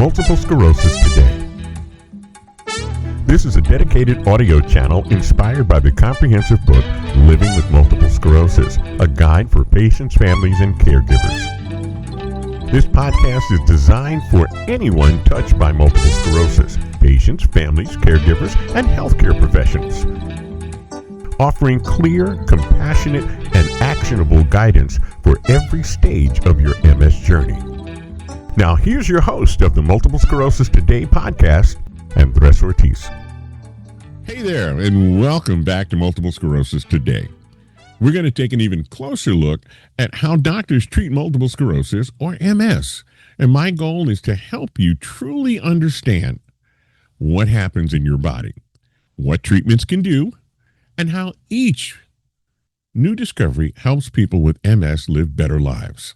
Multiple Sclerosis Today. This is a dedicated audio channel inspired by the comprehensive book, Living with Multiple Sclerosis, a guide for patients, families, and caregivers. This podcast is designed for anyone touched by multiple sclerosis, patients, families, caregivers, and healthcare professionals, offering clear, compassionate, and actionable guidance for every stage of your MS journey. Now, here's your host of the Multiple Sclerosis Today podcast, Andres Ortiz. Hey there, and welcome back to Multiple Sclerosis Today. We're going to take an even closer look at how doctors treat multiple sclerosis, or MS. And my goal is to help you truly understand what happens in your body, what treatments can do, and how each new discovery helps people with MS live better lives.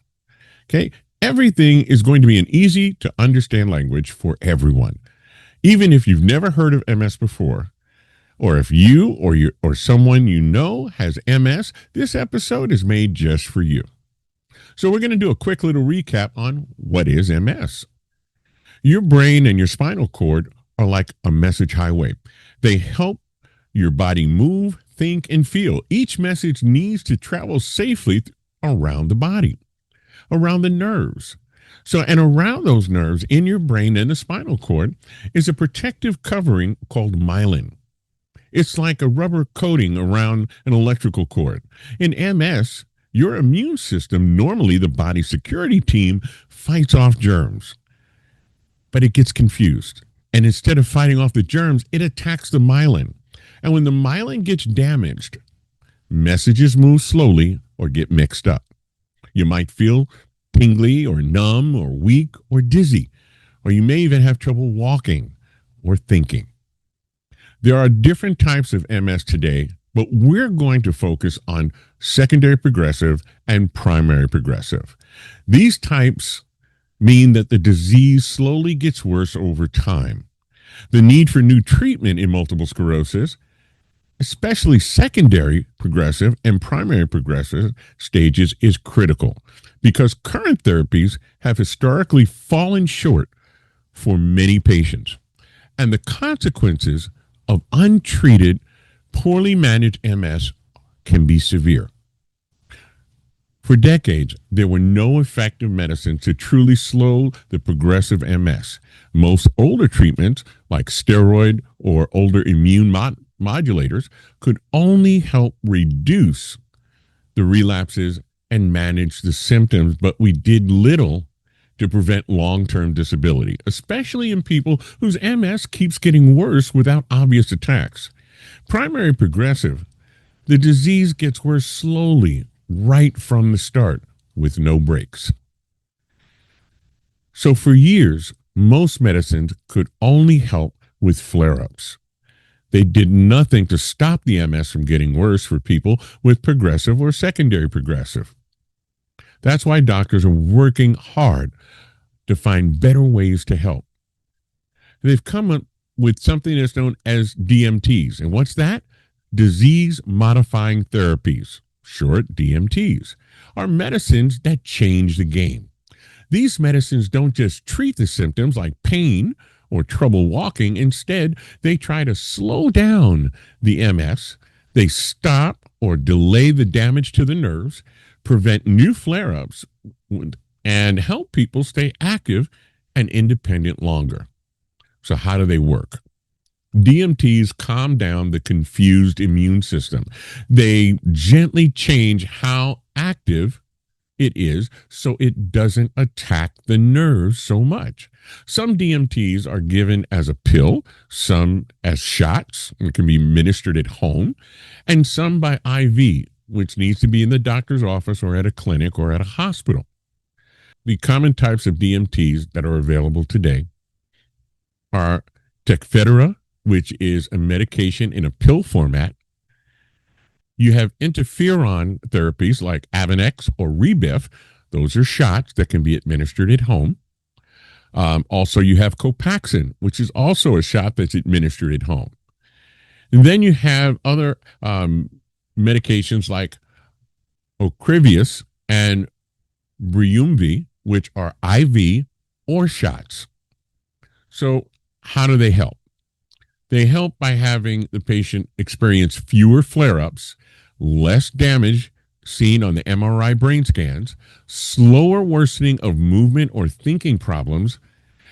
Okay? Everything is going to be an easy to understand language for everyone. Even if you've never heard of MS before, or if you or someone you know has MS, this episode is made just for you. So we're going to do a quick little recap on what is MS. Your brain and your spinal cord are like a message highway. They help your body move, think, and feel. Each message needs to travel safely around the body, around the nerves. And around those nerves in your brain and the spinal cord is a protective covering called myelin. It's like a rubber coating around an electrical cord. In MS, your immune system, normally the body security team, fights off germs. But it gets confused. And instead of fighting off the germs, it attacks the myelin. And when the myelin gets damaged, messages move slowly or get mixed up. You might feel tingly or numb or weak or dizzy, or you may even have trouble walking or thinking. There are different types of MS today, but we're going to focus on secondary progressive and primary progressive. These types mean that the disease slowly gets worse over time. The need for new treatment in multiple sclerosis, especially secondary progressive and primary progressive stages, is critical because current therapies have historically fallen short for many patients. And the consequences of untreated, poorly managed MS can be severe. For decades, there were no effective medicines to truly slow the progressive MS. Most older treatments, like steroid or older immune modulators, could only help reduce the relapses and manage the symptoms, but we did little to prevent long-term disability, especially in people whose MS keeps getting worse without obvious attacks. Primary progressive, the disease gets worse slowly right from the start with no breaks. So for years, most medicines could only help with flare-ups. They did nothing to stop the MS from getting worse for people with progressive or secondary progressive. That's why doctors are working hard to find better ways to help. They've come up with something that's known as DMTs. And what's that? Disease-modifying therapies, short DMTs, are medicines that change the game. These medicines don't just treat the symptoms like pain or trouble walking. Instead, they try to slow down the MS. They stop or delay the damage to the nerves, prevent new flare-ups, and help people stay active and independent longer. So how do they work? DMTs calm down the confused immune system. They gently change how active it is so it doesn't attack the nerves so much. Some DMTs are given as a pill, some as shots, and can be administered at home, and some by IV, which needs to be in the doctor's office or at a clinic or at a hospital. The common types of DMTs that are available today are Tecfidera, which is a medication in a pill format. You have interferon therapies like Avonex or Rebif. Those are shots that can be administered at home. Also, you have Copaxone, which is also a shot that's administered at home. And then you have other medications like Ocrevus and Briumvi, which are IV or shots. So how do they help? They help by having the patient experience fewer flare-ups, less damage seen on the MRI brain scans, slower worsening of movement or thinking problems,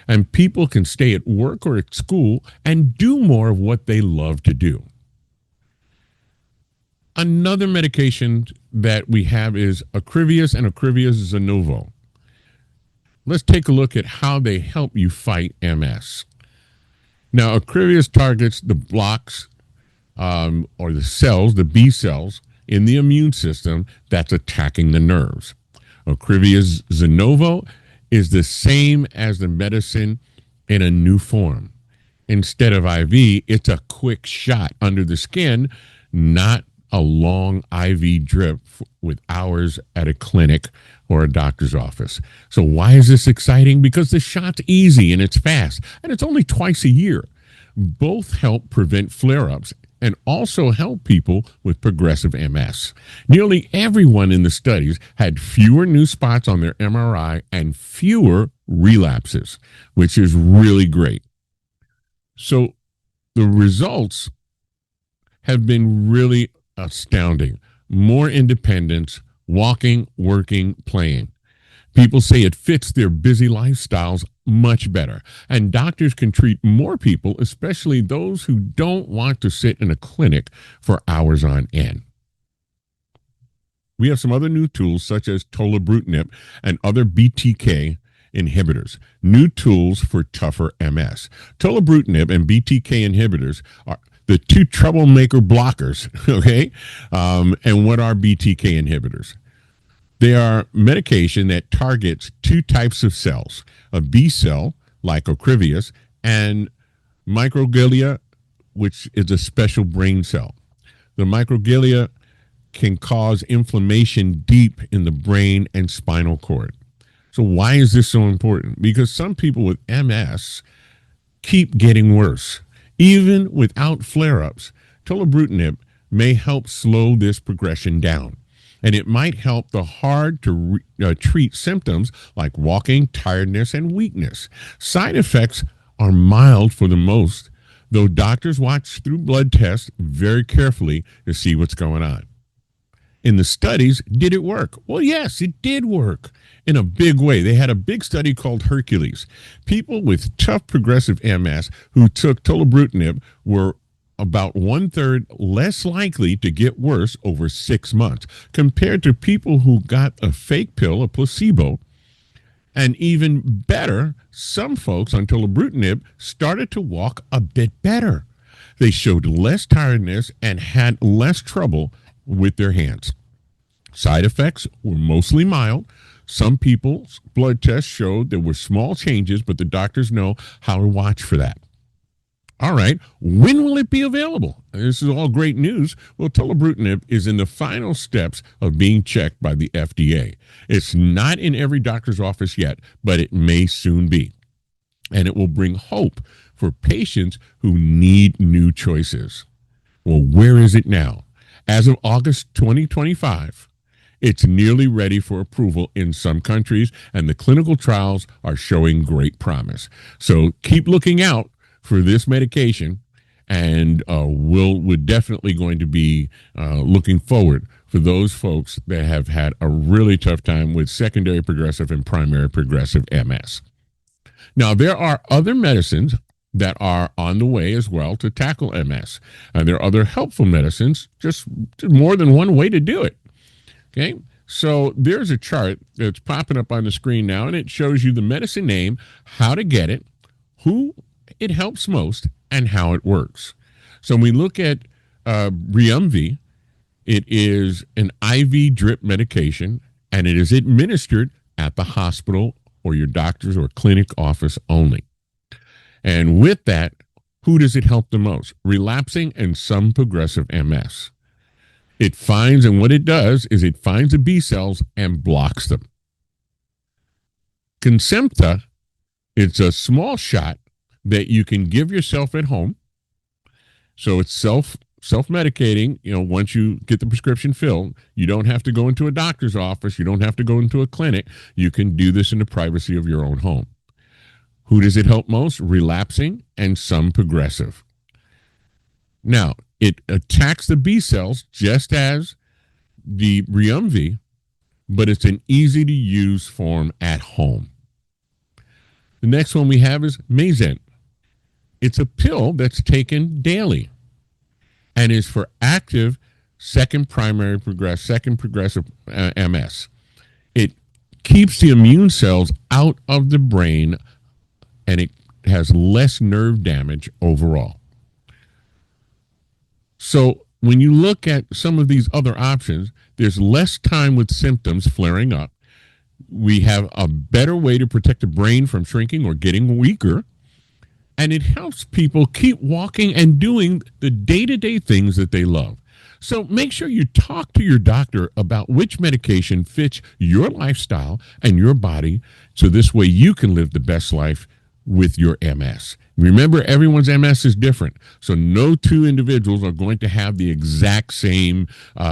and people can stay at work or at school and do more of what they love to do. Another medication that we have is Ocrevus and Ocrevus Zunovo. Let's take a look at how they help you fight MS. Now, Ocrevus targets the blocks or the cells, the B cells in the immune system that's attacking the nerves. Ocrevus Zunovo is the same as the medicine in a new form. Instead of IV, it's a quick shot under the skin, not a long IV drip with hours at a clinic or a doctor's office. So why is this exciting? Because the shot's easy and it's fast, and it's only twice a year. Both help prevent flare-ups and also help people with progressive MS. Nearly everyone in the studies had fewer new spots on their MRI and fewer relapses, which is really great. So the results have been really astounding. More independence, walking, working, playing. People say it fits their busy lifestyles much better. And doctors can treat more people, especially those who don't want to sit in a clinic for hours on end. We have some other new tools such as tolebrutinib and other BTK inhibitors, new tools for tougher MS. Tolebrutinib and BTK inhibitors are the two troublemaker blockers, okay? And what are BTK inhibitors? They are medication that targets two types of cells, a B cell, like Ocrevus, and microglia, which is a special brain cell. The microglia can cause inflammation deep in the brain and spinal cord. So why is this so important? Because some people with MS keep getting worse. Even without flare-ups, tolebrutinib may help slow this progression down. And it might help the hard to treat symptoms like walking, tiredness, and weakness. Side effects are mild for the most, though doctors watch through blood tests very carefully to see what's going on. In the studies, did it work? Well, yes, it did work in a big way. They had a big study called Hercules. People with tough progressive MS who took tolebrutinib were about 1/3 less likely to get worse over 6 months compared to people who got a fake pill, a placebo. And even better, some folks on tolebrutinib started to walk a bit better. They showed less tiredness and had less trouble with their hands. Side effects were mostly mild. Some people's blood tests showed there were small changes, but the doctors know how to watch for that. All right, when will it be available? This is all great news. Well, tolebrutinib is in the final steps of being checked by the FDA. It's not in every doctor's office yet, but it may soon be. And it will bring hope for patients who need new choices. Well, where is it now? As of August 2025, it's nearly ready for approval in some countries, and the clinical trials are showing great promise. So keep looking out for this medication, and we're definitely going to be looking forward for those folks that have had a really tough time with secondary progressive and primary progressive MS. Now, there are other medicines that are on the way as well to tackle MS. And there are other helpful medicines, just more than one way to do it. Okay, so there's a chart that's popping up on the screen now, and it shows you the medicine name, how to get it, who it helps most, and how it works. So when we look at Briumvi, it is an IV drip medication, and it is administered at the hospital or your doctor's or clinic office only. And with that, who does it help the most? Relapsing and some progressive MS. It finds, and what it does is it finds the B cells and blocks them. Concepta, it's a small shot that you can give yourself at home. So it's self-medicating. You know, once you get the prescription filled, you don't have to go into a doctor's office. You don't have to go into a clinic. You can do this in the privacy of your own home. Who does it help most? Relapsing and some progressive. Now, it attacks the B cells just as the Briumvi, but it's an easy-to-use form at home. The next one we have is Mayzent. It's a pill that's taken daily and is for active second progressive MS. It keeps the immune cells out of the brain, and it has less nerve damage overall. So when you look at some of these other options, there's less time with symptoms flaring up. We have a better way to protect the brain from shrinking or getting weaker. And it helps people keep walking and doing the day-to-day things that they love. So make sure you talk to your doctor about which medication fits your lifestyle and your body, so this way you can live the best life with your MS. Remember, everyone's MS is different. So no two individuals are going to have the exact same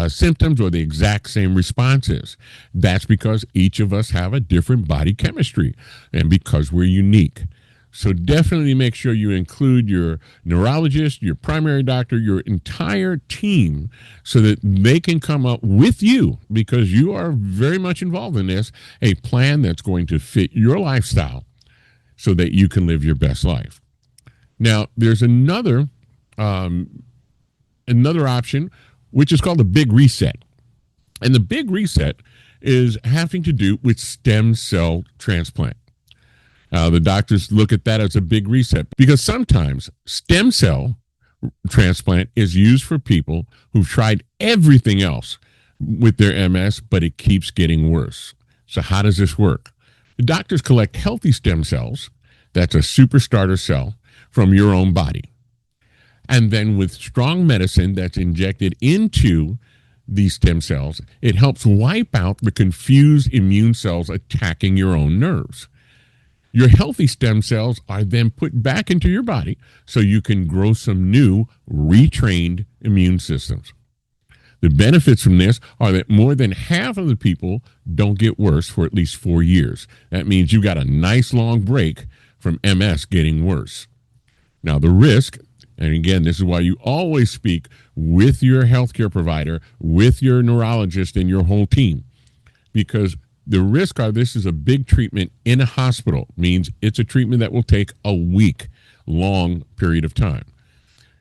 symptoms or the exact same responses. That's because each of us have a different body chemistry and because we're unique. So definitely make sure you include your neurologist, your primary doctor, your entire team, so that they can come up with you, because you are very much involved in this, a plan that's going to fit your lifestyle so that you can live your best life. Now, there's another option, which is called the Big Reset. And the Big Reset is having to do with stem cell transplant. The doctors look at that as a big reset, because sometimes stem cell transplant is used for people who've tried everything else with their MS, but it keeps getting worse. So how does this work? The doctors collect healthy stem cells, that's a super starter cell, from your own body. And then with strong medicine that's injected into these stem cells, it helps wipe out the confused immune cells attacking your own nerves. Your healthy stem cells are then put back into your body so you can grow some new, retrained immune systems. The benefits from this are that more than half of the people don't get worse for at least 4 years. That means you got a nice long break from MS getting worse. Now, the risk, and again, this is why you always speak with your healthcare provider, with your neurologist, and your whole team, because the risk are, this is a big treatment in a hospital, means it's a treatment that will take a week-long period of time.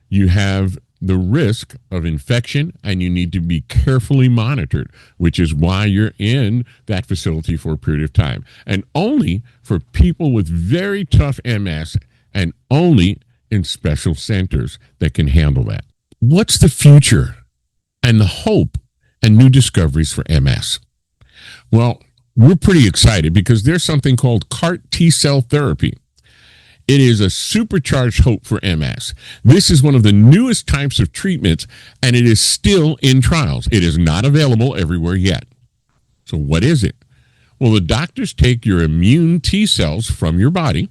You have the risk of infection, and you need to be carefully monitored, which is why you're in that facility for a period of time. And only for people with very tough MS, and only in special centers that can handle that. What's the future and the hope and new discoveries for MS? Well, we're pretty excited because there's something called CAR T-cell therapy. It is a supercharged hope for MS. This is one of the newest types of treatments, and it is still in trials. It is not available everywhere yet. So what is it? Well, the doctors take your immune T cells from your body,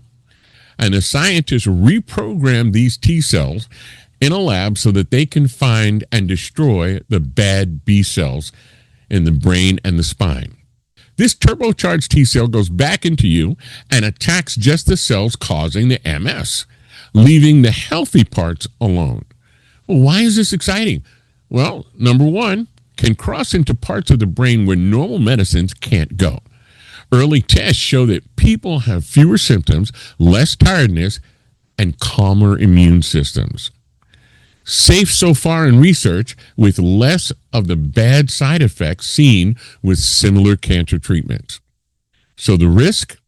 and the scientists reprogram these T cells in a lab so that they can find and destroy the bad B cells in the brain and the spine. This turbocharged T cell goes back into you and attacks just the cells causing the MS, leaving the healthy parts alone. Well, why is this exciting? Well, number one, can cross into parts of the brain where normal medicines can't go. Early tests show that people have fewer symptoms, less tiredness, and calmer immune systems. Safe so far in research, with less of the bad side effects seen with similar cancer treatments. So the risk,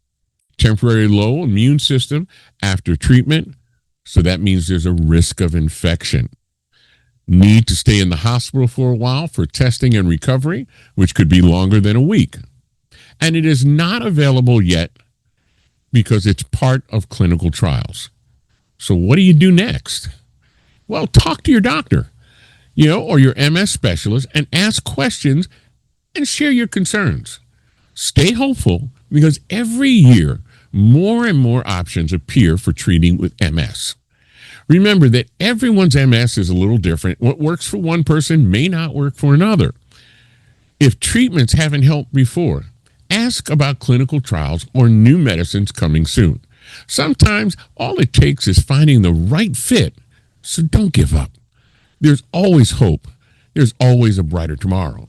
temporary low immune system after treatment, so that means there's a risk of infection. Need to stay in the hospital for a while for testing and recovery, which could be longer than a week. And it is not available yet because it's part of clinical trials. So what do you do next? Well, talk to your doctor, or your MS specialist, and ask questions and share your concerns. Stay hopeful, because every year, more and more options appear for treating with MS. Remember that everyone's MS is a little different. What works for one person may not work for another. If treatments haven't helped before, ask about clinical trials or new medicines coming soon. Sometimes all it takes is finding the right fit. So don't give up. There's always hope. There's always a brighter tomorrow.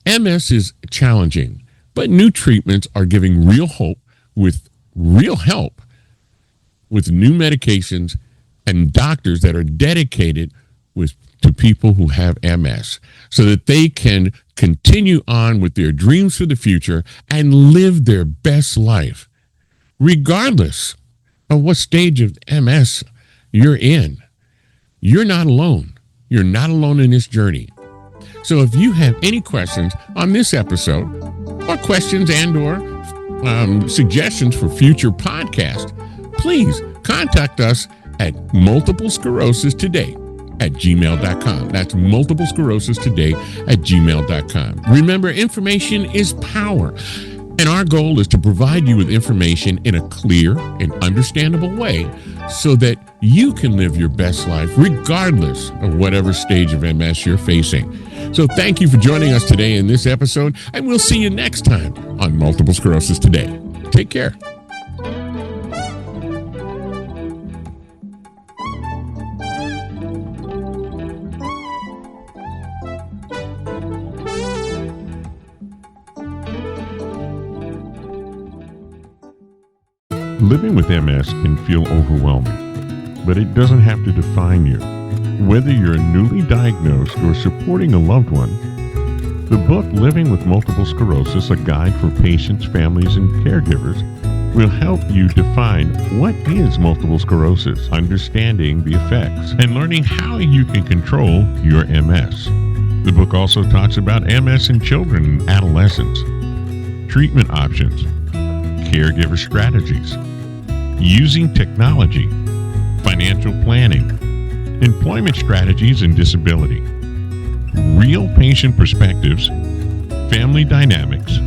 MS is challenging, but new treatments are giving real hope with real help with new medications and doctors that are dedicated to people who have MS so that they can continue on with their dreams for the future and live their best life, regardless of what stage of MS you're in. You're not alone. You're not alone in this journey. So if you have any questions on this episode, or questions and or suggestions for future podcasts, please contact us at multiplesclerosistoday@gmail.com. That's multiplesclerosistoday@gmail.com. Remember, information is power. And our goal is to provide you with information in a clear and understandable way so that you can live your best life regardless of whatever stage of MS you're facing. So thank you for joining us today in this episode, and we'll see you next time on Multiple Sclerosis Today. Take care. Living with MS can feel overwhelming, but it doesn't have to define you. Whether you're newly diagnosed or supporting a loved one, the book Living with Multiple Sclerosis, a guide for patients, families, and caregivers, will help you define what is multiple sclerosis, understanding the effects, and learning how you can control your MS. The book also talks about MS in children and adolescents, treatment options, caregiver strategies, using technology, financial planning, employment strategies and disability, real patient perspectives, family dynamics,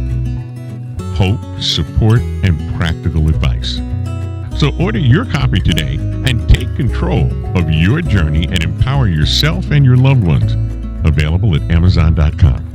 hope, support, and practical advice. So order your copy today and take control of your journey and empower yourself and your loved ones. Available at Amazon.com.